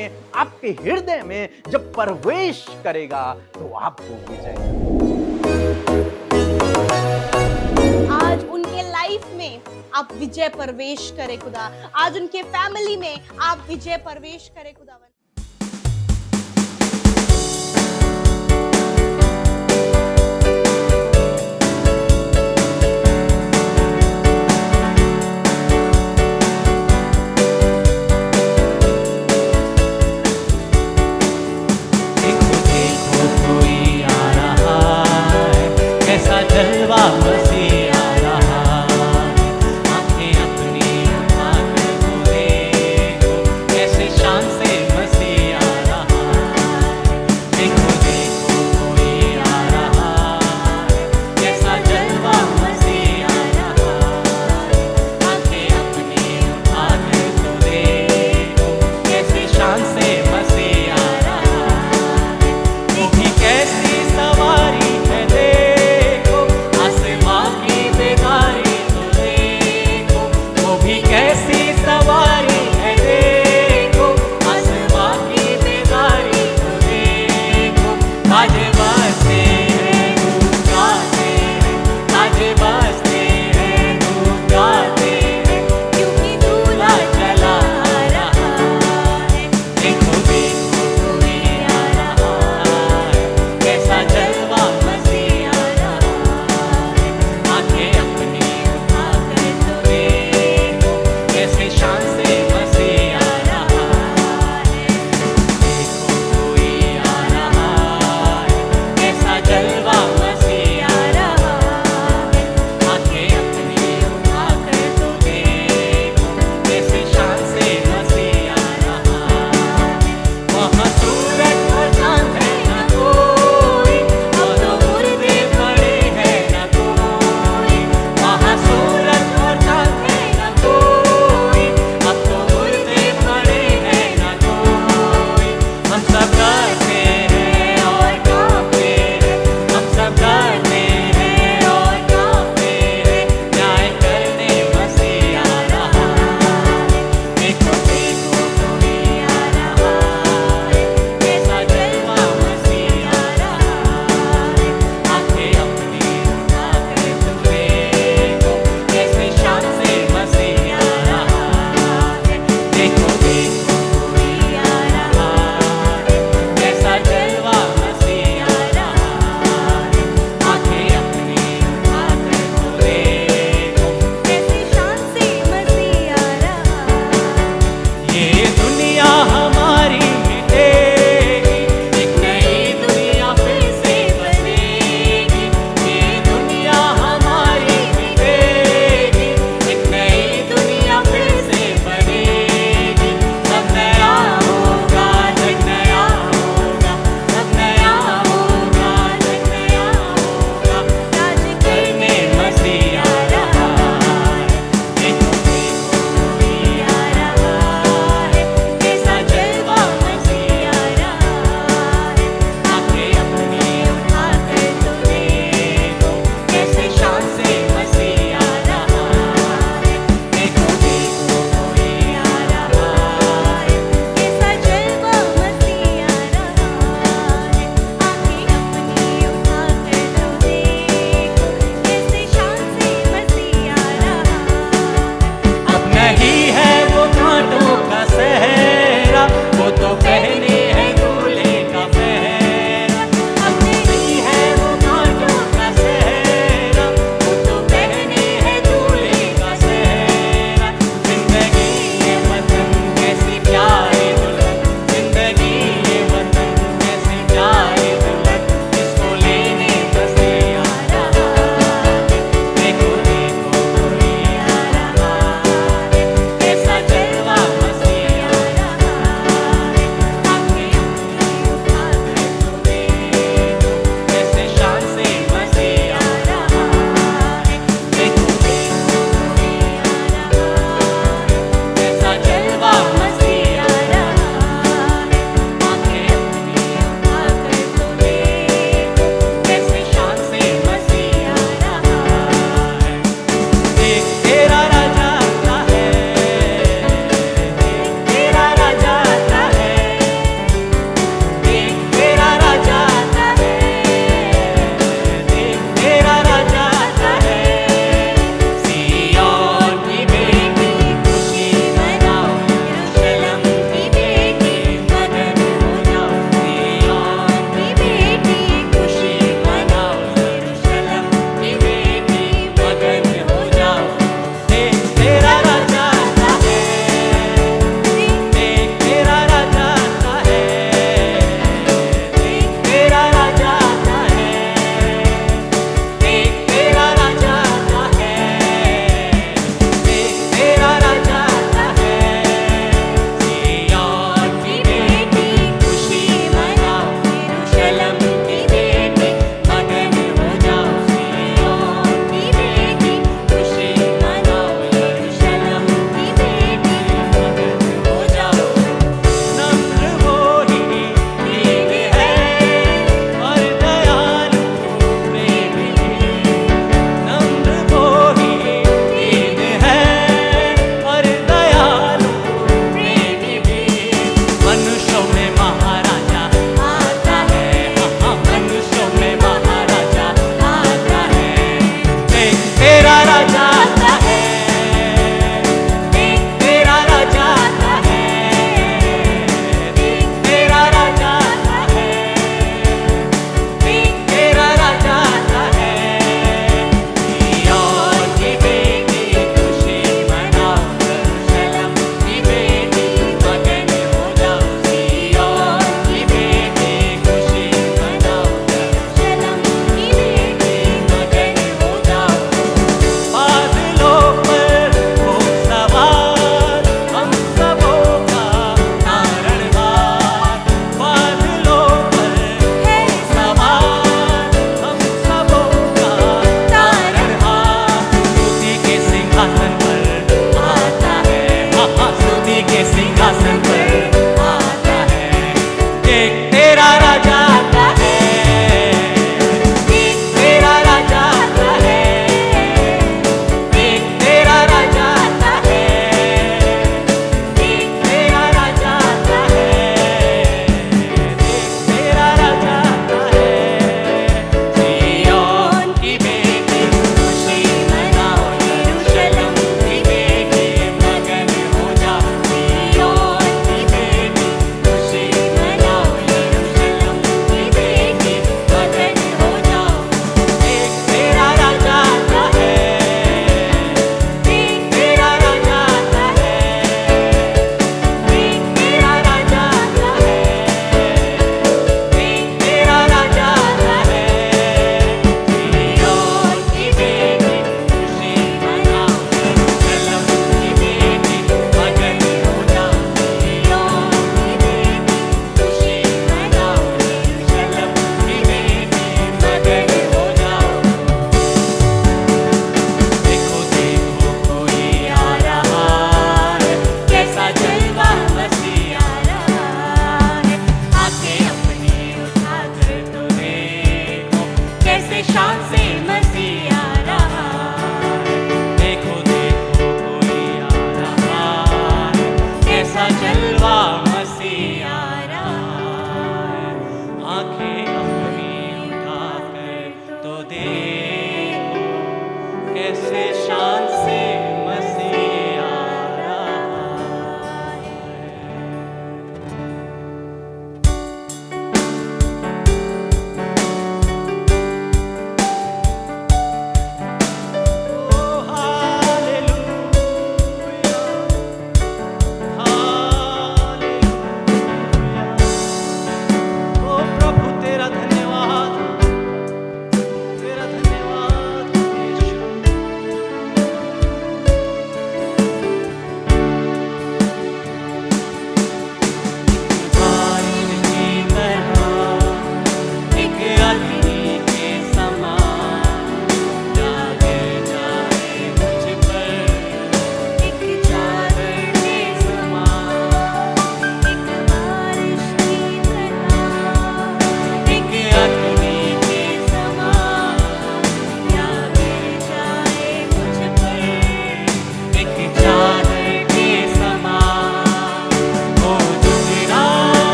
में, आपके हृदय में जब प्रवेश करेगा तो आपको विजय। आज उनके लाइफ में आप विजय प्रवेश करें खुदा। आज उनके फैमिली में आप विजय प्रवेश करें खुदावन। मसीह आ रहा है, आंखें अपनी उठाकर तो देखो, कैसे शान से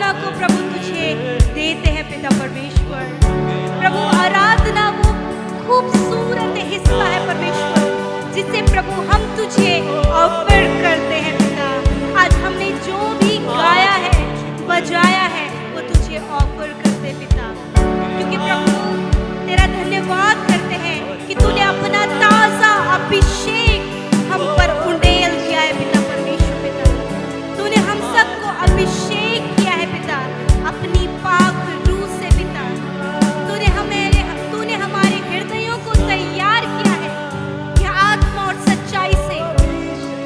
आराधना को प्रभु तुझे देते हैं पिता परमेश्वर। प्रभु आराधना वो खूबसूरत हिस्सा है परमेश्वर, जिसे प्रभु हम तुझे ऑफर करते हैं पिता। आज हमने जो भी गाया है, बजाया है, वो तुझे ऑफर करते पिता, क्योंकि प्रभु तेरा धन्यवाद करते हैं कि तूने अपना ताजा अभिषेक हम पर उंडेल दिया है पिता परमेश्वर। पिता तूने हम सबको अभिषेक किया है पिता अपनी पाक रूह से पिता। तूने हमारे हृदयों को तैयार किया है कि आत्मा और सच्चाई से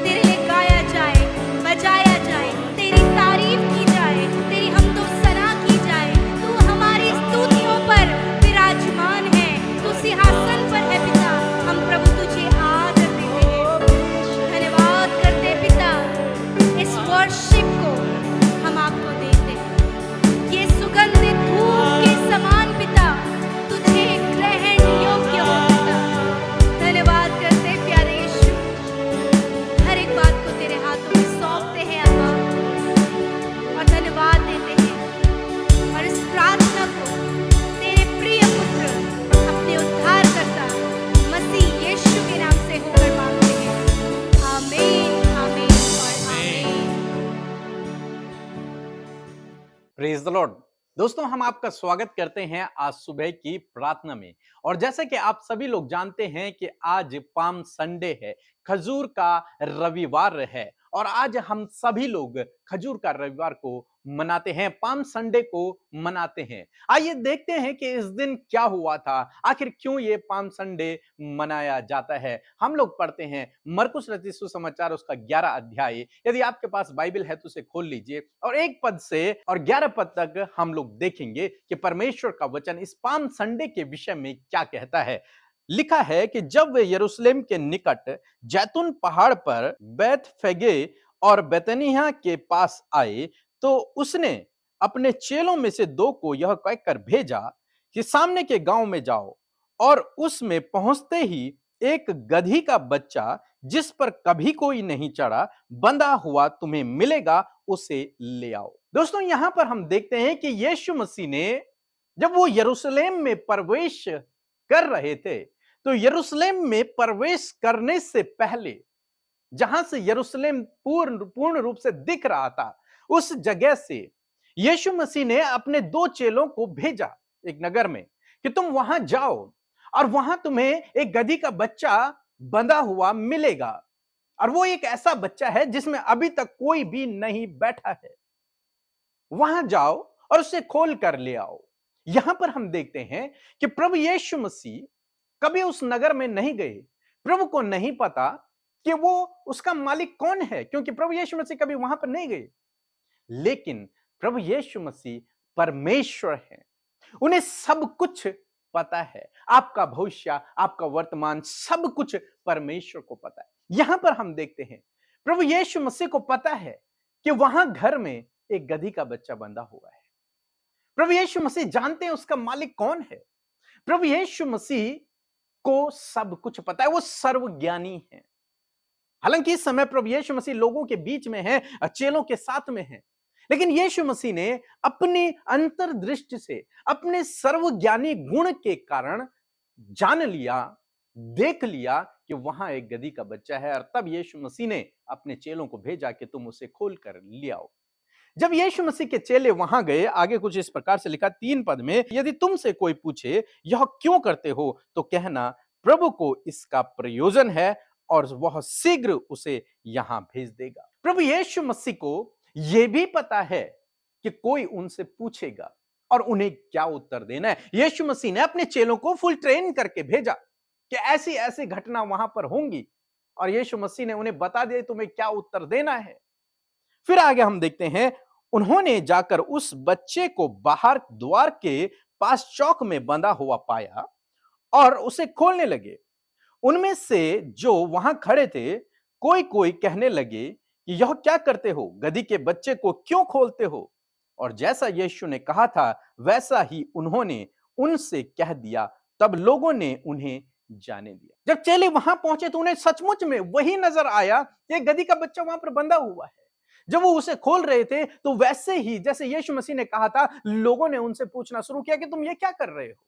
तेरे लिए गाया जाए, बजाया जाए, तेरी तारीफ की जाए, तेरी हमदो सना की जाए। तू हमारी स्तुतियों पर विराजमान है, तू सिंहासन पर है पिता। हम प्रभु तुझे आदर देते हैं, धन्यवाद करते हैं पिता। इस वर्शिप को हम आपको देते हैं, ये सुगंधित धूप के समान पिता तुझे ग्रहण योग्य हो पिता। धन्यवाद करते हैं प्यारे यीशु, हर एक बात को तेरे हाथों में सौंपते हैं अब्बा, और धन्यवाद देते हैं। और इस प्रार्थना को तेरे प्रिय पुत्र अपने उद्धारकर्ता मसीह यीशु के नाम से होकर मांगते हैं। आमीन, आमीन और आमीन। Praise the Lord. दोस्तों, हम आपका स्वागत करते हैं आज सुबह की प्रार्थना में। और जैसे कि आप सभी लोग जानते हैं कि आज पाम संडे है, खजूर का रविवार है, और आज हम सभी लोग खजूर का रविवार को मनाते हैं, पाम संडे को मनाते हैं। आइए देखते हैं कि इस दिन क्या हुआ था, आखिर क्यों ये पाम संडे मनाया जाता है। हम लोग पढ़ते हैं मरकुस रचित सुसमाचार उसका 11 अध्याय। यदि आपके पास बाइबल है तो उसे खोल लीजिए, और 1 पद से और 11 पद तक हम लोग देखेंगे कि परमेश्वर का वचन इस पाम संडे के विषय में क्या कहता है। लिखा है कि जब वे यरूशलेम के निकट जैतून पहाड़ पर बैतफगे और बेतनिया के पास आए, तो उसने अपने चेलों में से 2 को यह कहकर भेजा कि सामने के गांव में जाओ, और उसमें पहुंचते ही एक गधी का बच्चा जिस पर कभी कोई नहीं चढ़ा, बंधा हुआ तुम्हें मिलेगा, उसे ले आओ। दोस्तों, यहां पर हम देखते हैं कि यीशु मसीह ने जब वो यरूशलेम में प्रवेश कर रहे थे, तो यरूशलेम में प्रवेश करने से पहले जहां से यरूशलेम पूर्ण रूप से दिख रहा था, उस जगह से यीशु मसीह ने अपने 2 चेलों को भेजा एक नगर में कि तुम वहां जाओ, और वहां तुम्हें एक गधी का बच्चा बंधा हुआ मिलेगा, और वो एक ऐसा बच्चा है जिसमें अभी तक कोई भी नहीं बैठा है। वहां जाओ और उसे खोल कर ले आओ। यहां पर हम देखते हैं कि प्रभु यीशु मसीह कभी उस नगर में नहीं गए। प्रभु को नहीं पता कि वो उसका मालिक कौन है, क्योंकि प्रभु यीशु मसीह कभी वहां पर नहीं गए। लेकिन प्रभु यीशु मसीह परमेश्वर है, उन्हें सब कुछ पता है। आपका भविष्य, आपका वर्तमान, सब कुछ परमेश्वर को पता है। यहां पर हम देखते हैं प्रभु यीशु मसीह को पता है कि वहां घर में एक गधी का बच्चा बंधा हुआ है। प्रभु यीशु मसीह जानते हैं उसका मालिक कौन है। प्रभु यीशु मसीह को सब कुछ पता है, वो सर्वज्ञानी है। हालांकि इस समय प्रभु यीशु मसीह लोगों के बीच में है, चेलों के साथ में है, लेकिन यीशु मसीह ने अपनी अंतर्दृष्टि से, अपने सर्वज्ञानी गुण के कारण जान लिया, देख लिया कि वहां एक गधी का बच्चा है, और तब यीशु मसीह ने अपने चेलों को भेजा कि तुम उसे खोल कर ले आओ। जब यीशु मसीह के चेले वहां गए, आगे कुछ इस प्रकार से लिखा 3 पद में, यदि तुमसे कोई पूछे यह क्यों करते हो, तो कहना प्रभु को इसका प्रयोजन है, और वह शीघ्र उसे यहां भेज देगा। प्रभु यीशु मसीह को यह भी पता है कि कोई उनसे पूछेगा और उन्हें क्या उत्तर देना है। यीशु मसीह ने अपने चेलों को फुल ट्रेन करके भेजा कि ऐसी ऐसी घटना वहां पर होंगी, और यीशु मसीह ने उन्हें बता दिया तुम्हें क्या उत्तर देना है। फिर आगे हम देखते हैं, उन्होंने जाकर उस बच्चे को बाहर द्वार के पास चौक में बंधा हुआ पाया और उसे खोलने लगे। उनमें से जो वहां खड़े थे, कोई कोई कहने लगे कि यह क्या करते हो, गधी के बच्चे को क्यों खोलते हो? और जैसा यीशु ने कहा था वैसा ही उन्होंने उनसे कह दिया। तब लोगों ने उन्हें जाने दिया। जब चेले वहां पहुंचे तो उन्हें सचमुच में वही नजर आया कि गधी का बच्चा वहां पर बंधा हुआ है। जब वो उसे खोल रहे थे तो वैसे ही जैसे यीशु मसीह ने कहा था, लोगों ने उनसे पूछना शुरू किया कि तुम ये क्या कर रहे हो।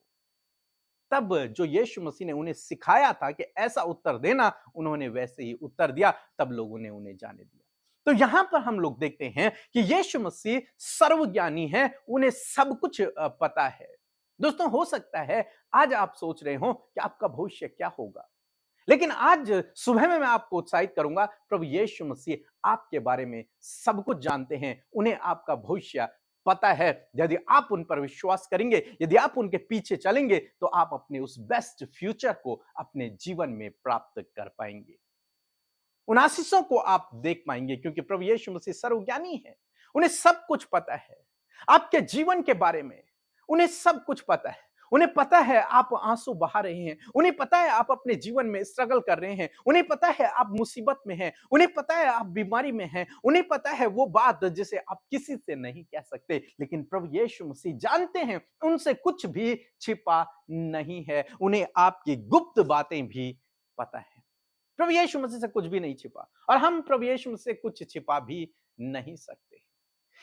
तब जो यीशु मसीह ने उन्हें सिखाया था कि ऐसा उत्तर देना, उन्होंने वैसे ही उत्तर दिया, तब लोगों ने उन्हें जाने दिया। तो यहां पर हम लोग देखते हैं कि यीशु मसीह सर्वज्ञानी है, उन्हें सब कुछ पता है। दोस्तों, हो सकता है आज आप सोच रहे हो कि आपका भविष्य क्या होगा, लेकिन आज सुबह में मैं आपको उत्साहित करूंगा, प्रभु यीशु मसीह आपके बारे में सब कुछ जानते हैं, उन्हें आपका भविष्य पता है। यदि आप उन पर विश्वास करेंगे, यदि आप उनके पीछे चलेंगे, तो आप अपने उस बेस्ट फ्यूचर को अपने जीवन में प्राप्त कर पाएंगे। उन आशीषों को आप देख पाएंगे, क्योंकि प्रभु यीशु मसीह सर्वज्ञानी है, उन्हें सब कुछ पता है। आपके जीवन के बारे में उन्हें सब कुछ पता है। उन्हें पता है आप आंसू बहा रहे हैं, उन्हें पता है आप अपने जीवन में स्ट्रगल कर रहे हैं, उन्हें पता है आप मुसीबत में हैं, उन्हें पता है आप बीमारी में हैं, उन्हें पता है वो बात जिसे आप किसी से नहीं कह सकते। लेकिन प्रभु यीशु मसीह जानते हैं, उनसे कुछ भी छिपा नहीं है, उन्हें आपकी गुप्त बातें भी पता है। प्रभु यीशु मसीह से कुछ भी नहीं छिपा, और हम प्रभु यीशु मसीह से कुछ छिपा भी नहीं सकते।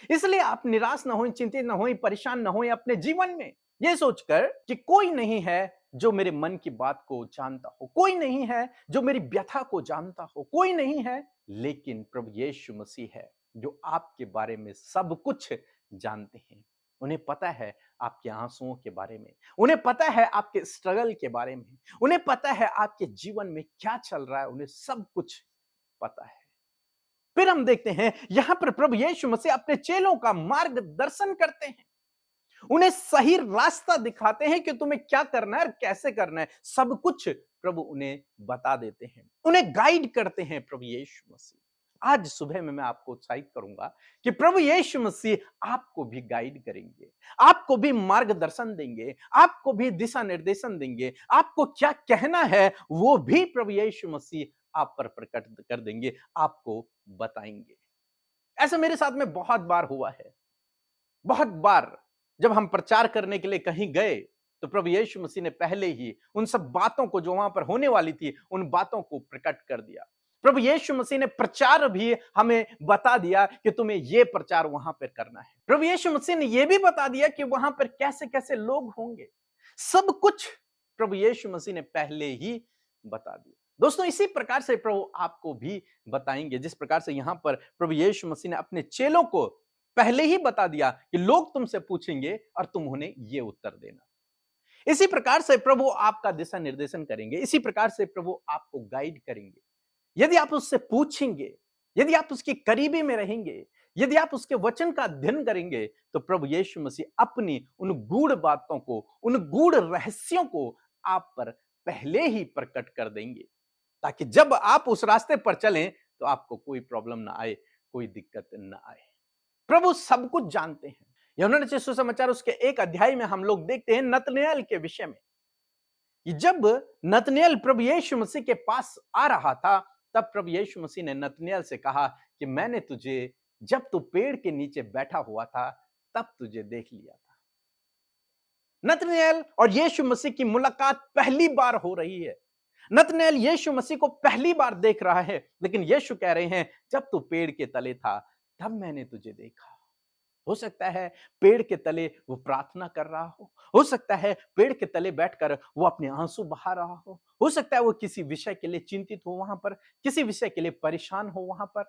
इसलिए आप निराश ना हों, चिंतित ना हों, परेशान ना हों अपने जीवन में, ये सोचकर कि कोई नहीं है जो मेरे मन की बात को जानता हो, कोई नहीं है जो मेरी व्यथा को जानता हो, कोई नहीं है, लेकिन प्रभु यीशु मसीह है जो आपके बारे में सब कुछ जानते हैं। उन्हें पता है आपके आंसुओं के बारे में, उन्हें पता है आपके स्ट्रगल के बारे में, उन्हें पता है आपके जीवन में क्या चल रहा है, उन्हें सब कुछ पता है। फिर हम देखते हैं यहां पर प्रभु यीशु मसीह अपने चेलों का मार्गदर्शन करते हैं, उन्हें सही रास्ता दिखाते हैं कि तुम्हें क्या करना है और कैसे करना है। सब कुछ प्रभु उन्हें बता देते हैं, उन्हें गाइड करते हैं प्रभु यीशु मसीह। आज सुबह में मैं आपको उत्साहित करूंगा कि प्रभु यीशु मसीह आपको भी गाइड करेंगे, आपको भी मार्गदर्शन देंगे, आपको भी दिशा निर्देशन देंगे, आपको क्या कहना है वो भी प्रभु यीशु मसीह आप पर प्रकट कर देंगे, आपको बताएंगे। ऐसा मेरे साथ में बहुत बार हुआ है। बहुत बार जब हम प्रचार करने के लिए कहीं गए, तो प्रभु यीशु मसीह ने पहले ही उन सब बातों को जो वहां पर होने वाली थी, उन बातों को प्रकट कर दिया। प्रभु यीशु मसीह ने प्रचार भी हमें बता दिया कि तुम्हें यह प्रचार वहां पर करना है। प्रभु यीशु मसीह ने यह भी बता दिया कि वहां पर कैसे कैसे लोग होंगे। सब कुछ प्रभु यीशु मसीह ने पहले ही बता दिया। दोस्तों, इसी प्रकार से प्रभु आपको भी बताएंगे, जिस प्रकार से यहां पर प्रभु यीशु मसीह ने अपने चेलों को पहले ही बता दिया कि लोग तुमसे पूछेंगे और तुम उन्हें ये उत्तर देना। इसी प्रकार से प्रभु आपका दिशा निर्देशन करेंगे, इसी प्रकार से प्रभु आपको गाइड करेंगे। यदि आप उससे पूछेंगे, यदि आप उसकी करीबी में रहेंगे, यदि आप उसके वचन का अध्ययन करेंगे, तो प्रभु यीशु मसीह अपनी उन गूढ़ बातों को, उन गूढ़ रहस्यों को आप पर पहले ही प्रकट कर देंगे, ताकि जब आप उस रास्ते पर चलें तो आपको कोई प्रॉब्लम ना आए, कोई दिक्कत ना आए। प्रभु सब कुछ जानते हैं। यूहन्ना रचित सुसमाचार उसके 1 अध्याय में हम लोग देखते हैं नतनएल के विषय में। जब नतनएल प्रभु यीशु मसीह के पास आ रहा था, तब प्रभु यीशु मसीह ने नतनएल से कहा कि मैंने तुझे जब तू पेड़ के नीचे बैठा हुआ था तब तुझे देख लिया था। नतनएल और यीशु मसीह की मुलाकात पहली बार हो रही है। नतनएल यीशु मसीह को पहली बार देख रहा है, लेकिन यीशु कह रहे हैं जब तू पेड़ के तले था तब मैंने तुझे देखा। हो सकता है पेड़ के तले वो प्रार्थना कर रहा हो सकता है पेड़ के तले बैठकर वो अपने आंसू बहा रहा हो सकता है वो किसी विषय के लिए चिंतित हो, वहां पर किसी विषय के लिए परेशान हो। वहां पर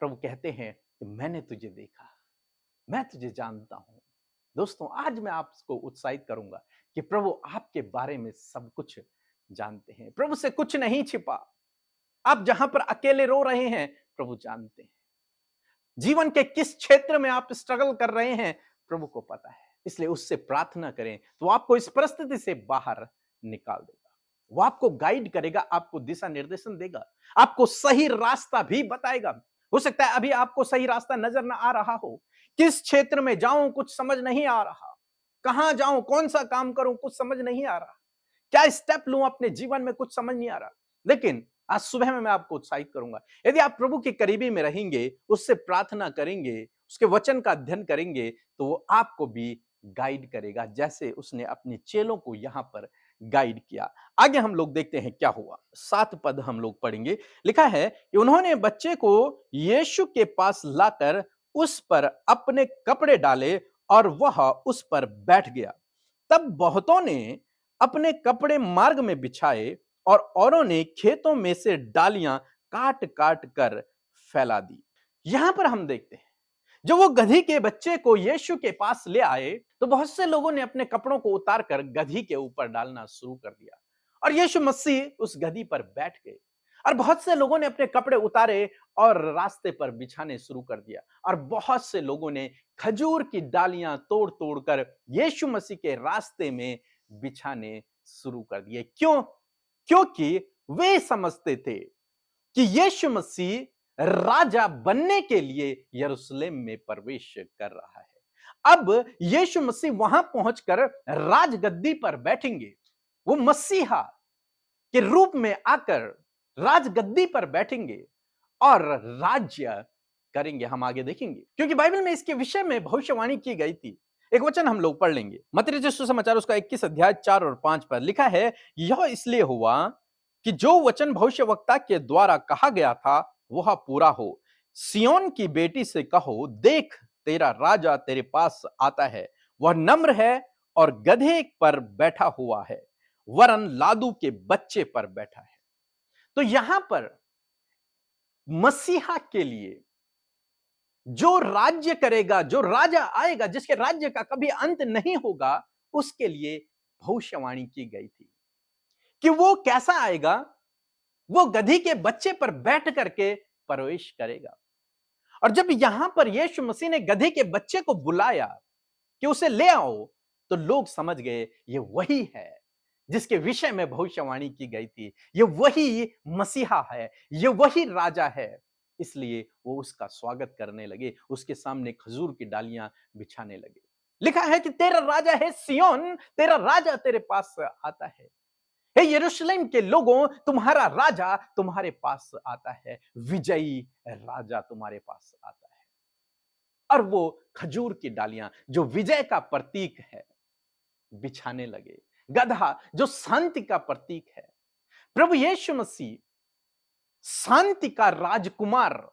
प्रभु कहते हैं कि मैंने तुझे देखा, मैं तुझे जानता हूं। दोस्तों, आज मैं आपको उत्साहित करूंगा कि प्रभु आपके बारे में सब कुछ जानते हैं, प्रभु से कुछ नहीं छिपा। आप जहां पर अकेले रो रहे हैं, प्रभु जानते हैं। जीवन के किस क्षेत्र में आप स्ट्रगल कर रहे हैं, प्रभु को पता है। इसलिए उससे प्रार्थना करें तो आपको इस परिस्थिति से बाहर निकाल देगा। वो आपको गाइड करेगा, आपको दिशा निर्देशन देगा, आपको सही रास्ता भी बताएगा। हो सकता है अभी आपको सही रास्ता नजर ना आ रहा हो, किस क्षेत्र में जाऊं कुछ समझ नहीं आ रहा, कहां जाऊं, कौन सा काम करूं कुछ समझ नहीं आ रहा, क्या स्टेप लूं अपने जीवन में कुछ समझ नहीं आ रहा। लेकिन आज सुबह में मैं आपको उत्साहित करूंगा, यदि आप प्रभु की करीबी में रहेंगे, उससे प्रार्थना करेंगे, उसके वचन का अध्ययन करेंगे, तो वो आपको भी गाइड करेगा, जैसे उसने अपने चेलों को यहां पर गाइड किया। आगे हम लोग देखते हैं क्या हुआ। 7 पद हम लोग पढ़ेंगे। लिखा है कि उन्होंने बच्चे को यीशु के पास लाकर उस पर अपने कपड़े डाले और वह उस पर बैठ गया। तब बहुतों ने अपने कपड़े मार्ग में बिछाए और औरों ने खेतों में से डालियां काट काट कर फैला दी। यहां पर हम देखते हैं जब वो गधी के बच्चे को यीशु के पास ले आए तो बहुत से लोगों ने अपने कपड़ों को उतार कर गधी के ऊपर डालना शुरू कर दिया और यीशु मसीह उस गधी पर बैठ गए। और बहुत से लोगों ने अपने कपड़े उतारे और रास्ते पर बिछाने शुरू कर दिया और बहुत से लोगों ने खजूर की डालियां तोड़ तोड़ कर यीशु मसीह के रास्ते में बिछाने शुरू कर दिए। क्यों? क्योंकि वे समझते थे कि यीशु मसीह राजा बनने के लिए यरूशलेम में प्रवेश कर रहा है। अब यीशु मसीह वहां पहुंचकर राजगद्दी पर बैठेंगे। वो मसीहा के रूप में आकर राजगद्दी पर बैठेंगे और राज्य करेंगे। हम आगे देखेंगे क्योंकि बाइबल में इसके विषय में भविष्यवाणी की गई थी। एक वचन हम लोग पढ़ लेंगे। मत्ती रचित सुसमाचार उसका 21 अध्याय 4 और 5 पर लिखा है, यह इसलिए हुआ कि जो वचन भविष्यवक्ता के द्वारा कहा गया था वह पूरा हो। सियोन की बेटी से कहो, देख तेरा राजा तेरे पास आता है, वह नम्र है और गधे पर बैठा हुआ है, वरन लादू के बच्चे पर बैठा है। तो यहां पर मसीहा के लिए जो राज्य करेगा, जो राजा आएगा, जिसके राज्य का कभी अंत नहीं होगा, उसके लिए भविष्यवाणी की गई थी कि वो कैसा आएगा। वो गधी के बच्चे पर बैठ करके प्रवेश करेगा। और जब यहां पर यीशु मसीह ने गधे के बच्चे को बुलाया कि उसे ले आओ, तो लोग समझ गए ये वही है जिसके विषय में भविष्यवाणी की गई थी। ये वही मसीहा है, ये वही राजा है। इसलिए वो उसका स्वागत करने लगे, उसके सामने खजूर की डालियां बिछाने लगे। लिखा है कि तेरा राजा है सियोन, तेरा राजा तेरे पास आता है। हे यरूशलेम के लोगों, तुम्हारा राजा तुम्हारे पास आता है, विजयी राजा तुम्हारे पास आता है। और वो खजूर की डालियां जो विजय का प्रतीक है बिछाने लगे। गधा जो शांति का प्रतीक है। प्रभु यीशु मसीह शांति का राजकुमार,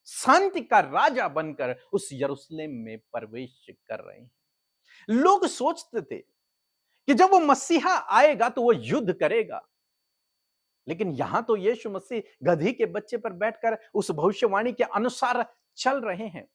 शांति का राजा बनकर उस यरूशलेम में प्रवेश कर रहे हैं। लोग सोचते थे कि जब वो मसीहा आएगा तो वो युद्ध करेगा, लेकिन यहां तो यीशु मसीह गधी के बच्चे पर बैठकर उस भविष्यवाणी के अनुसार चल रहे हैं।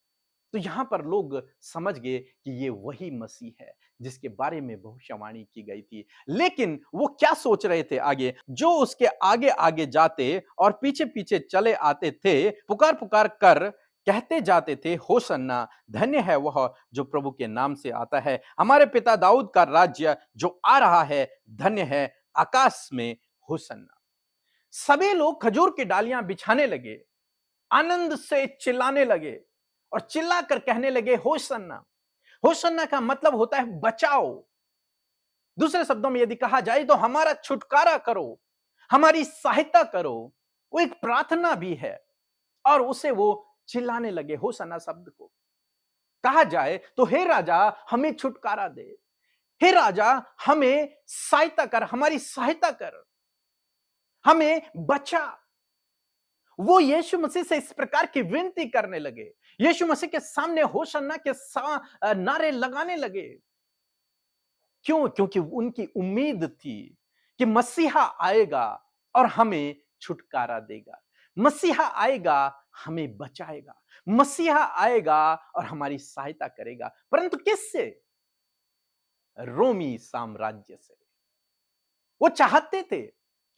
तो यहां पर लोग समझ गए कि ये वही मसीह है जिसके बारे में भविष्यवाणी की गई थी। लेकिन वो क्या सोच रहे थे आगे? जो उसके आगे आगे जाते और पीछे पीछे चले आते थे, पुकार पुकार कर कहते जाते थे, होसन्ना, धन्य है वह जो प्रभु के नाम से आता है, हमारे पिता दाऊद का राज्य जो आ रहा है, धन्य है, आकाश में होसन्ना। सभी लोग खजूर की डालियां बिछाने लगे, आनंद से चिल्लाने लगे और चिल्लाकर कहने लगे, होसन्ना। होसन्ना का मतलब होता है बचाओ। दूसरे शब्दों में यदि कहा जाए तो हमारा छुटकारा करो, हमारी सहायता करो। वो एक प्रार्थना भी है और उसे वो चिल्लाने लगे होसन्ना शब्द को। कहा जाए तो हे राजा हमें छुटकारा दे, हे राजा हमें सहायता कर, हमारी सहायता कर, हमें बचा। वो यीशु मसीह से इस प्रकार की विनती करने लगे, यीशु मसीह के सामने होशन्ना के नारे लगाने लगे। क्यों? क्योंकि उनकी उम्मीद थी कि मसीहा आएगा और हमें छुटकारा देगा, मसीहा आएगा हमें बचाएगा, मसीहा आएगा और हमारी सहायता करेगा। परंतु किससे? रोमी साम्राज्य से। वो चाहते थे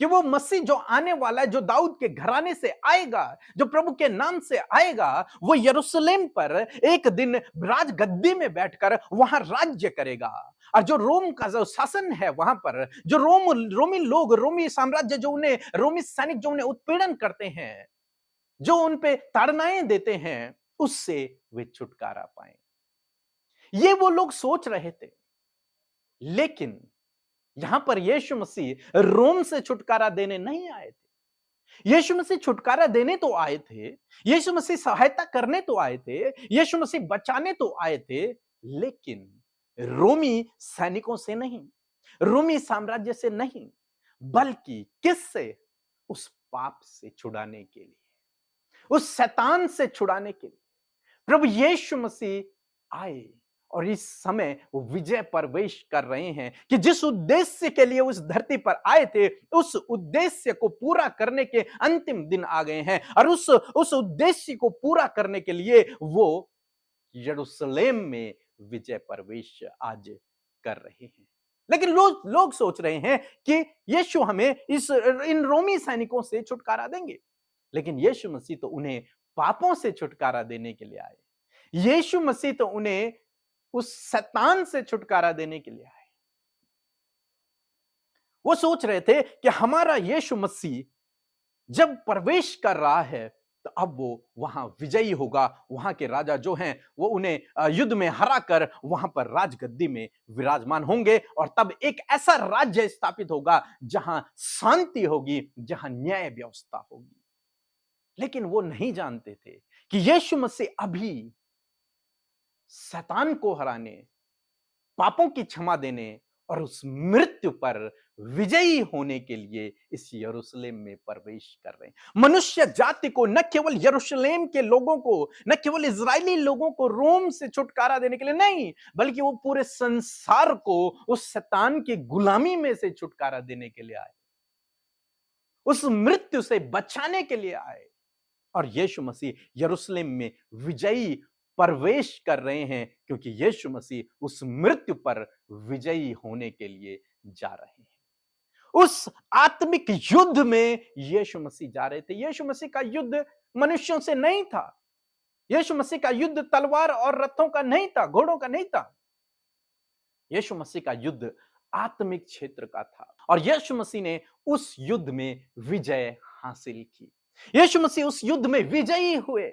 कि वो मसीह जो आने वाला है, जो दाऊद के घराने से आएगा, जो प्रभु के नाम से आएगा, वो यरूशलेम पर एक दिन राजगद्दी में बैठकर वहां राज्य करेगा। और जो रोम का जो शासन है वहां पर, जो रोमी लोग, रोमी साम्राज्य जो उन्हें, रोमी सैनिक जो उन्हें उत्पीड़न करते हैं, जो उन पे ताड़नाएं देते हैं, उससे वे छुटकारा पाए। ये वो लोग सोच रहे थे। लेकिन यहां पर यीशु मसीह रोम से छुटकारा देने नहीं आए थे। यीशु मसीह छुटकारा देने तो आए थे, यीशु मसीह सहायता करने तो आए थे, यीशु मसीह बचाने तो आए थे, लेकिन रोमी सैनिकों से नहीं, रोमी साम्राज्य से नहीं, बल्कि किससे? उस पाप से छुड़ाने के लिए, उस शैतान से छुड़ाने के लिए प्रभु यीशु मसीह आए और इस समय वो विजय प्रवेश कर रहे हैं कि जिस उद्देश्य के लिए उस धरती पर आए थे, उस उद्देश्य को पूरा करने के अंतिम दिन आ गए हैं और उस उद्देश्य को पूरा करने के लिए वो यरूशलेम में विजय प्रवेश आज कर रहे हैं। लेकिन लोग सोच रहे हैं कि यीशु हमें इन रोमी सैनिकों से छुटकारा देंगे, लेकिन यीशु मसीह तो उन्हें पापों से छुटकारा देने के लिए आए। यीशु मसीह तो उन्हें उस शैतान से छुटकारा देने के लिए आए। वो सोच रहे थे कि हमारा यीशु मसीह जब प्रवेश कर रहा है तो अब वो वहां विजयी होगा, वहां के राजा जो हैं वो उन्हें युद्ध में हराकर वहां पर राजगद्दी में विराजमान होंगे और तब एक ऐसा राज्य स्थापित होगा जहां शांति होगी, जहां न्याय व्यवस्था होगी। लेकिन वो नहीं जानते थे कि यीशु मसीह अभी शैतान को हराने, पापों की क्षमा देने और उस मृत्यु पर विजयी होने के लिए इस यरूशलेम में प्रवेश कर रहे हैं। मनुष्य जाति को, न केवल यरूशलेम के लोगों को, न केवल इजरायली लोगों को रोम से छुटकारा देने के लिए नहीं, बल्कि वो पूरे संसार को उस शैतान की गुलामी में से छुटकारा देने के लिए आए, उस मृत्यु से बचाने के लिए आए। और यीशु मसीह यरूशलेम में विजयी प्रवेश कर रहे हैं क्योंकि यीशु मसीह उस मृत्यु पर विजयी होने के लिए जा रहे हैं। उस आत्मिक युद्ध में यीशु मसीह जा रहे थे। यीशु मसीह का युद्ध मनुष्यों से नहीं था। यीशु मसीह का युद्ध तलवार और रथों का नहीं था, घोड़ों का नहीं था। यीशु मसीह का युद्ध आत्मिक क्षेत्र का था और यीशु मसीह ने उस युद्ध में विजय हासिल की। यीशु मसीह उस युद्ध में विजयी हुए।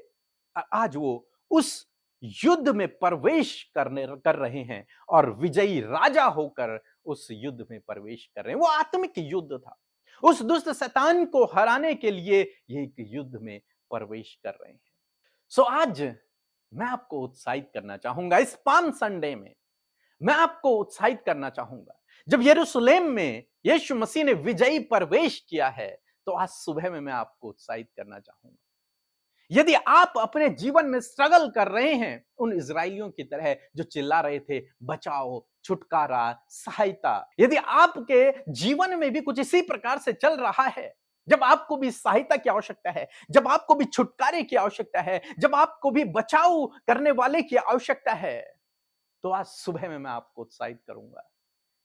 आज वो उस युद्ध में प्रवेश कर रहे हैं और विजयी राजा होकर उस युद्ध में प्रवेश कर रहे हैं। वो आत्मिक युद्ध था। उस दुष्ट शैतान को हराने के लिए ये एक युद्ध में प्रवेश कर रहे हैं। सो आज मैं आपको उत्साहित करना चाहूंगा, इस पाम संडे में मैं आपको उत्साहित करना चाहूंगा। जब यरूशलेम में यीशु मसीह ने विजयी प्रवेश किया है, तो आज सुबह में मैं आपको उत्साहित करना चाहूंगा। यदि आप अपने जीवन में स्ट्रगल कर रहे हैं उन इजरायलियों की तरह जो चिल्ला रहे थे बचाओ, छुटकारा, सहायता, यदि आपके जीवन में भी कुछ इसी प्रकार से चल रहा है, जब आपको भी सहायता की आवश्यकता है, जब आपको भी छुटकारे की आवश्यकता है, जब आपको भी बचाव करने वाले की आवश्यकता है, तो आज सुबह में मैं आपको उत्साहित करूंगा।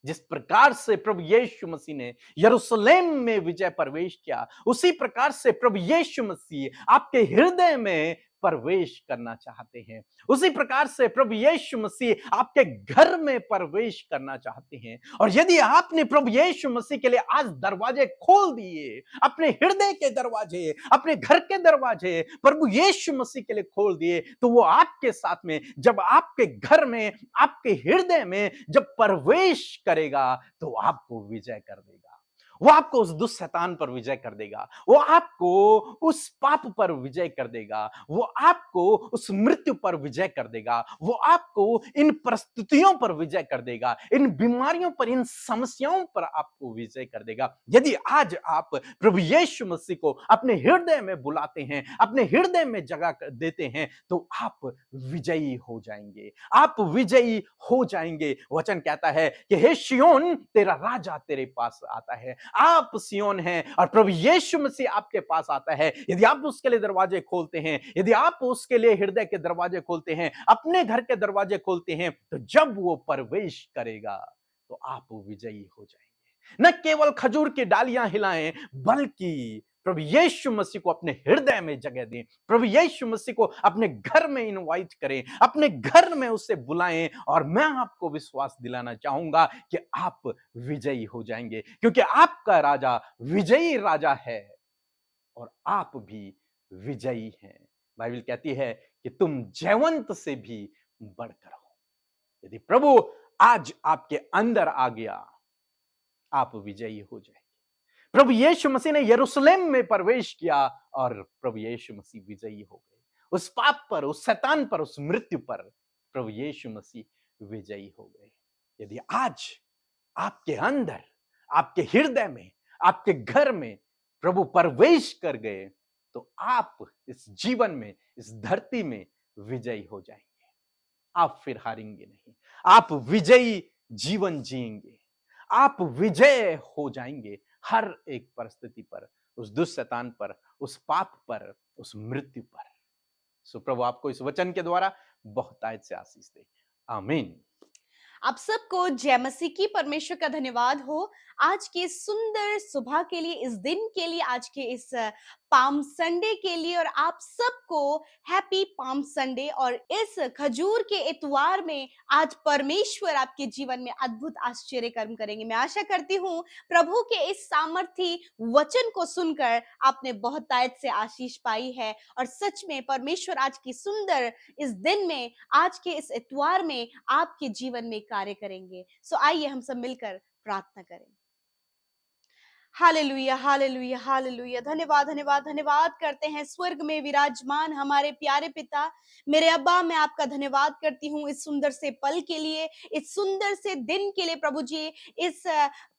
जिस प्रकार से प्रभु यीशु मसीह ने यरूशलेम में विजय प्रवेश किया, उसी प्रकार से प्रभु यीशु मसीह आपके हृदय में प्रवेश करना चाहते हैं। उसी प्रकार से प्रभु यीशु मसीह आपके घर में प्रवेश करना चाहते हैं। और यदि आपने प्रभु यीशु मसीह के लिए आज दरवाजे खोल दिए, अपने हृदय के दरवाजे, अपने घर के दरवाजे प्रभु यीशु मसीह के लिए खोल दिए, तो वो आपके साथ में, जब आपके घर में, आपके हृदय में जब प्रवेश करेगा, तो आपको विजय कर देगा। वो आपको उस दुष्ट शैतान पर विजय कर देगा। वो आपको उस पाप पर विजय कर देगा। वो आपको उस मृत्यु पर विजय कर देगा। वो आपको इन परिस्थितियों पर विजय कर देगा, इन बीमारियों पर, इन समस्याओं पर आपको विजय कर देगा। यदि आज आप प्रभु यीशु मसीह को अपने हृदय में बुलाते हैं, अपने हृदय में जगह देते हैं, तो आप विजयी हो जाएंगे। आप विजयी हो जाएंगे। वचन कहता है कि हे सिय्योन, तेरा राजा तेरे पास आता है। आप सिय्योन हैं और प्रभु यीशु मसीह आपके पास आता है। यदि आप उसके लिए दरवाजे खोलते हैं, यदि आप उसके लिए हृदय के दरवाजे खोलते हैं, अपने घर के दरवाजे खोलते हैं, तो जब वो प्रवेश करेगा तो आप विजयी हो जाएंगे। न केवल खजूर की डालियां हिलाएं, बल्कि प्रभु यीशु मसीह को अपने हृदय में जगह दें। प्रभु यीशु मसीह को अपने घर में इनवाइट करें, अपने घर में उसे बुलाएं। और मैं आपको विश्वास दिलाना चाहूंगा कि आप विजयी हो जाएंगे, क्योंकि आपका राजा विजयी राजा है और आप भी विजयी हैं। बाइबल कहती है कि तुम जयवंत से भी बढ़कर हो। यदि प्रभु आज आपके अंदर आ गया, आप विजयी हो जाएंगे। प्रभु यीशु मसीह ने यरूशलेम में प्रवेश किया और प्रभु यीशु मसीह विजयी हो गए। उस पाप पर, उस शैतान पर, उस मृत्यु पर प्रभु यीशु मसीह विजयी हो गए। यदि आज आपके अंदर, आपके हृदय में, आपके घर में प्रभु प्रवेश कर गए, तो आप इस जीवन में, इस धरती में विजयी हो जाएंगे। आप फिर हारेंगे नहीं, आप विजयी जीवन जिएंगे, आप विजय हो जाएंगे हर एक परिस्थिति पर, उस दुष्ट शैतान पर, उस पाप पर, उस मृत्यु पर। सो प्रभु आपको इस वचन के द्वारा बहुतायत से आशीष दे। आमीन। आप सबको जय मसीह की। परमेश्वर का धन्यवाद हो आज के इस सुंदर सुबह के लिए, इस दिन के लिए, आज के इस पाम संडे के लिए, और आप सबको हैप्पी पाम संडे। और इस खजूर के इतवार में आज परमेश्वर आपके जीवन में अद्भुत आश्चर्य कर्म करेंगे। मैं आशा करती हूँ प्रभु के इस सामर्थी वचन को सुनकर आपने बहुतायत से आशीष पाई है, और सच में परमेश्वर आज की सुंदर इस दिन में, आज के इस इतवार में आपके जीवन में कार्य करेंगे। सो आइए हम सब मिलकर प्रार्थना करें। Hallelujah, hallelujah, hallelujah. धन्यवाद, धन्यवाद, धन्यवाद करते हैं स्वर्ग में विराजमान हमारे प्यारे पिता, मेरे अब्बा। मैं आपका धन्यवाद करती हूँ इस सुंदर से पल के लिए, इस सुंदर से दिन के लिए प्रभु जी, इस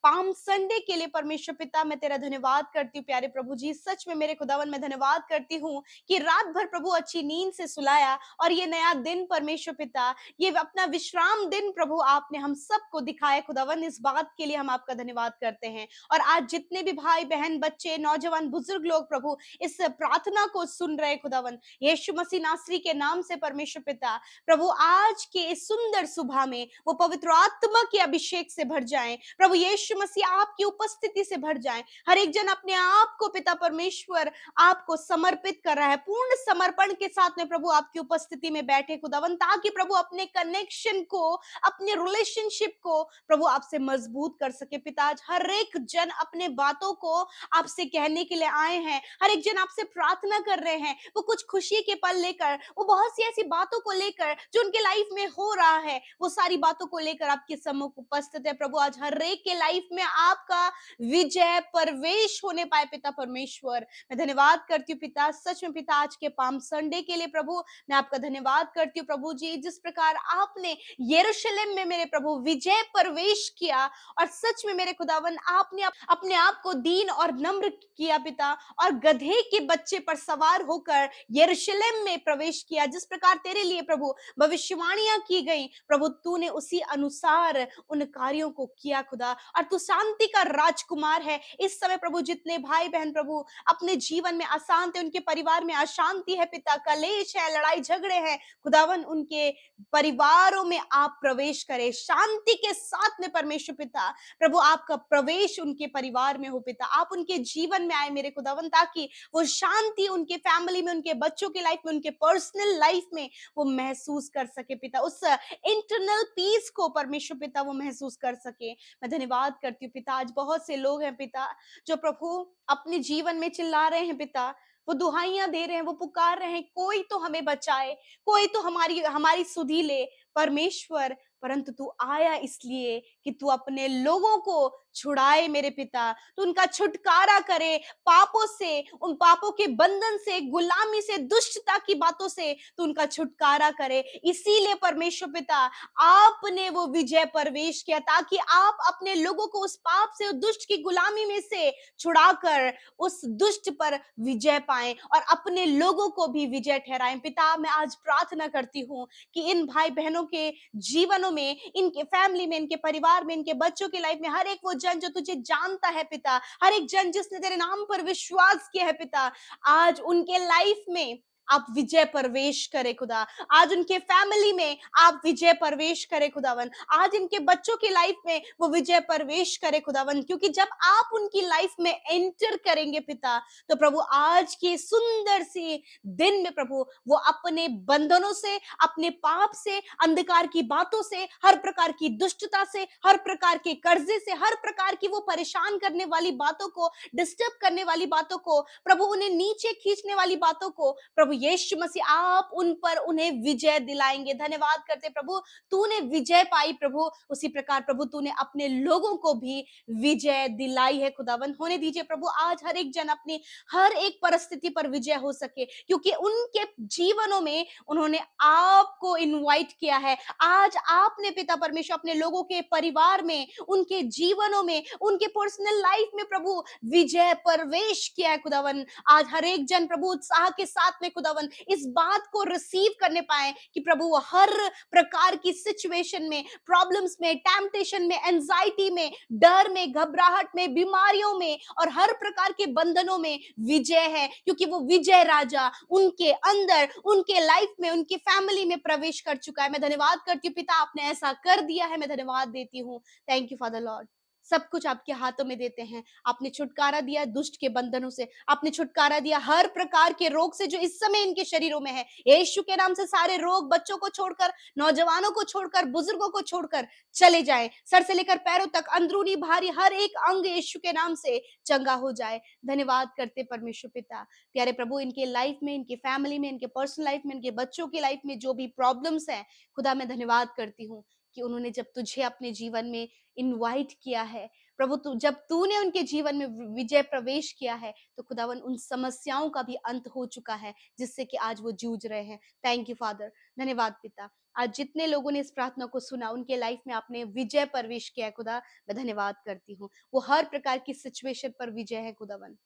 पाम संडे के लिए परमेश्वर पिता। मैं तेरा धन्यवाद करती हूँ प्यारे प्रभु जी। सच में मेरे खुदावन मैं धन्यवाद करती हूँ कि रात भर प्रभु अच्छी नींद से सुलाया, और ये नया दिन परमेश्वर पिता, ये अपना विश्राम दिन प्रभु आपने हम सबको दिखाया खुदावन। इस बात के लिए हम आपका धन्यवाद करते हैं। और आज जितने भी भाई बहन, बच्चे, नौजवान, बुजुर्ग लोग प्रभु इस प्रार्थना को सुन रहे खुदावन, यीशु मसीह नासरी के नाम से परमेश्वर पिता, प्रभु आज के इस सुंदर सुबह में वो पवित्र आत्मा के अभिषेक से भर जाएं प्रभु यीशु मसीह, आपकी उपस्थिति से भर जाएं। हर एक जन अपने आप को पिता परमेश्वर आपको समर्पित कर रहा है, पूर्ण समर्पण के साथ में प्रभु आपकी उपस्थिति में बैठे खुदावन, ताकि प्रभु अपने कनेक्शन को, अपने रिलेशनशिप को प्रभु आपसे मजबूत कर सके। पिता आज हर एक जन अपने बातों को आपसे कहने के लिए आए हैं, हर एक जन आपसे प्रार्थना कर रहे हैं, वो कुछ खुशी के पल लेकर, वो बहुत सी ऐसी बातों को लेकर जो उनके लाइफ में हो रहा है, वो सारी बातों को लेकर आपके सम्मुख उपस्थित है प्रभु। आज हर एक के लाइफ में आपका विजय प्रवेश होने पाए पिता परमेश्वर। मैं धन्यवाद करती हूँ पिता, सच में पिता आज के पाम संडे के लिए प्रभु मैं आपका धन्यवाद करती हूँ प्रभु जी। जिस प्रकार आपने यरूशलेम में मेरे प्रभु विजय प्रवेश किया, और सच में मेरे खुदावन आपने अपने आप को दीन और नम्र किया पिता, और गधे के बच्चे पर सवार होकर यरूशलेम में प्रवेश किया। जिस प्रकार तेरे लिए प्रभु भविष्यवाणियां की गई प्रभु, तूने उसी अनुसार उन कार्यों को किया खुदा, और तू शांति का राजकुमार है। इस समय प्रभु जितने भाई बहन प्रभु अपने जीवन में अशांत है, उनके परिवार में अशांति है पिता, कलेश है, लड़ाई झगड़े हैं खुदावन, उनके परिवारों में आप प्रवेश करें शांति के साथ में परमेश्वर पिता। प्रभु आपका प्रवेश उनके परिवार में हो पिता, आप उनके जीवन में आए मेरे खुदावन, ताकि वो शांति उनके फैमिली में, उनके बच्चों की लाइफ में, उनके पर्सनल लाइफ में वो महसूस कर सके पिता, उस इंटरनल पीस को परमेश्वर पिता वो महसूस कर सके। मैं धन्यवाद करती हूँ पिता। आज बहुत से लोग हैं पिता जो प्रभु अपने जीवन में चिल्ला रहे हैं पिता, वो दुहाइयां दे रहे हैं, वो पुकार रहे हैं, कोई तो हमें बचाए, कोई तो हमारी सुधि ले परमेश्वर। परंतु तू आया इसलिए कि तू अपने लोगों को छुड़ाए मेरे पिता, तू उनका छुटकारा करे पापों से, उन पापों के बंधन से, गुलामी से, दुष्टता की बातों से तू उनका छुटकारा करे। इसीलिए परमेश्वर पिता आपने वो विजय प्रवेश किया, ताकि आप अपने लोगों को उस पाप से, उस दुष्ट की गुलामी में से छुड़ाकर उस दुष्ट पर विजय पाएं, और अपने लोगों को भी विजय ठहराएं। पिता मैं आज प्रार्थना करती हूँ कि इन भाई बहनों के जीवनों में, इनके फैमिली में, इनके परिवार में, इनके बच्चों की लाइफ में, हर एक वो जन जो तुझे जानता है पिता, हर एक जन जिसने तेरे नाम पर विश्वास किया है पिता, आज उनके लाइफ में आप विजय प्रवेश करे खुदा, आज उनके फैमिली में आप विजय प्रवेश करे खुदावन, आज इनके बच्चों की लाइफ में वो विजय प्रवेश करे खुदावन, क्योंकि जब आप उनकी लाइफ में एंटर करेंगे पिता, तो प्रभु आज के सुंदर सी दिन में प्रभु वो अपने बंधनों से, अपने पाप से, अंधकार की बातों से, हर प्रकार की दुष्टता से, हर प्रकार के कर्जे से, हर प्रकार की वो परेशान करने वाली बातों को, डिस्टर्ब करने वाली बातों को, प्रभु उन्हें नीचे खींचने वाली बातों को प्रभु यीशु मसीह आप उन पर उन्हें विजय दिलाएंगे। धन्यवाद करते प्रभु, तूने विजय पाई प्रभु, उसी प्रकार प्रभु तूने अपने लोगों को भी विजय दिलाई है खुदावन। होने दीजिए प्रभु, आज हर एक जन अपनी हर एक परिस्थिति पर विजय हो सके, क्योंकि उनके जीवनों में उन्होंने आपको इनवाइट किया है। आज आपने पिता परमेश्वर अपने लोगों के परिवार में, उनके जीवनों में, उनके पर्सनल लाइफ में प्रभु विजय प्रवेश किया है खुदावन। आज हर एक जन प्रभु उत्साह के साथ में खुदावन इस बात को रिसीव करने पाए कि प्रभु वो हर प्रकार की सिचुएशन में, प्रॉब्लम्स में, टेम्पटेशन में, एंजाइटी में, डर में, घबराहट में, बीमारियों में और हर प्रकार के बंधनों में विजय है, क्योंकि वो विजय राजा उनके अंदर, उनके लाइफ में, उनकी फैमिली में प्रवेश कर चुका है। मैं धन्यवाद करती हूँ पिता, आपने ऐसा कर दिया है, मैं धन्यवाद देती हूँ। Thank you father Lord. सब कुछ आपके हाथों में देते हैं। आपने छुटकारा दिया दुष्ट के बंधनों से, आपने छुटकारा दिया हर प्रकार के रोग से जो इस समय इनके शरीरों में है। यीशु के नाम से सारे रोग बच्चों को छोड़कर, नौजवानों को छोड़कर, बुजुर्गों को छोड़कर चले जाए। सर से लेकर पैरों तक अंदरूनी भारी हर एक अंग यीशु के नाम से चंगा हो जाए। धन्यवाद करते परमेश्वर पिता। प्यारे प्रभु, इनके लाइफ में, इनके फैमिली में, इनके पर्सनल लाइफ में, इनके बच्चों की लाइफ में जो भी प्रॉब्लम्स हैं, खुदा मैं धन्यवाद करती हूँ कि उन्होंने जब तुझे अपने जीवन में इनवाइट किया है प्रभु, तू जब तूने उनके जीवन में विजय प्रवेश किया है, तो खुदावन उन समस्याओं का भी अंत हो चुका है जिससे कि आज वो जूझ रहे हैं। Thank you father. धन्यवाद पिता। आज जितने लोगों ने इस प्रार्थना को सुना, उनके लाइफ में आपने विजय प्रवेश किया है खुदा, मैं धन्यवाद करती हूँ। वो हर प्रकार की सिचुएशन पर विजय है खुदावन।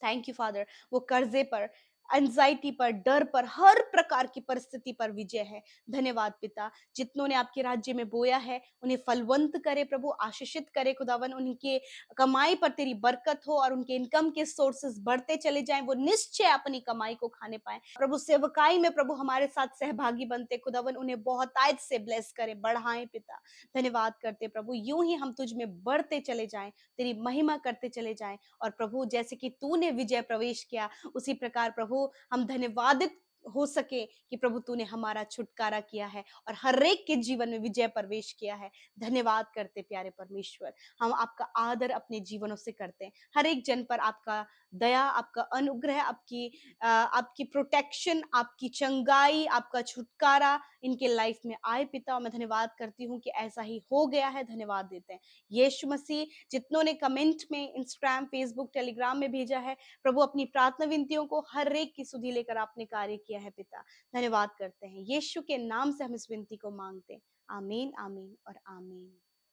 Thank you father. वो कर्जे पर, एंजाइटी पर, डर पर, हर प्रकार की परिस्थिति पर विजय है। धन्यवाद पिता। जितनों ने आपके राज्य में बोया है उन्हें फलवंत करे प्रभु, आशीषित करे खुदावन। उनके कमाई पर तेरी बरकत हो और उनके इनकम के सोर्सेस बढ़ते चले जाएं, वो निश्चय अपनी कमाई को खाने पाए प्रभु। सेवकाई में प्रभु हमारे साथ सहभागी बनते खुदावन, उन्हें बहुतायत से ब्लेस करे, बढ़ाएं पिता। धन्यवाद करते प्रभु, यूं ही हम तुझ में बढ़ते चले जाएं, तेरी महिमा करते चले जाएं। और प्रभु जैसे कि तूने विजय प्रवेश किया, उसी प्रकार प्रभु हम धन्यवादित हो सके कि प्रभु तूने हमारा छुटकारा किया है और हर एक के जीवन में विजय प्रवेश किया है। धन्यवाद करते प्यारे परमेश्वर। हम आपका आदर अपने जीवनों से करते हैं। हर एक जन पर आपका दया, आपका अनुग्रह, आपकी प्रोटेक्शन, आपकी चंगाई, आपका छुटकारा इनके लाइफ में आए पिता। और मैं धन्यवाद करती हूँ कि ऐसा ही हो गया है। धन्यवाद देते हैं यीशु मसीह। जितनों ने कमेंट में, इंस्टाग्राम, फेसबुक, टेलीग्राम में भेजा है प्रभु, अपनी प्रार्थना विनतियों को हर एक की सुधि लेकर आपने कार्य किया है पिता। धन्यवाद करते हैं यीशु के नाम से हम इस विनती को मांगते हैं। आमीन, आमीन और आमीन।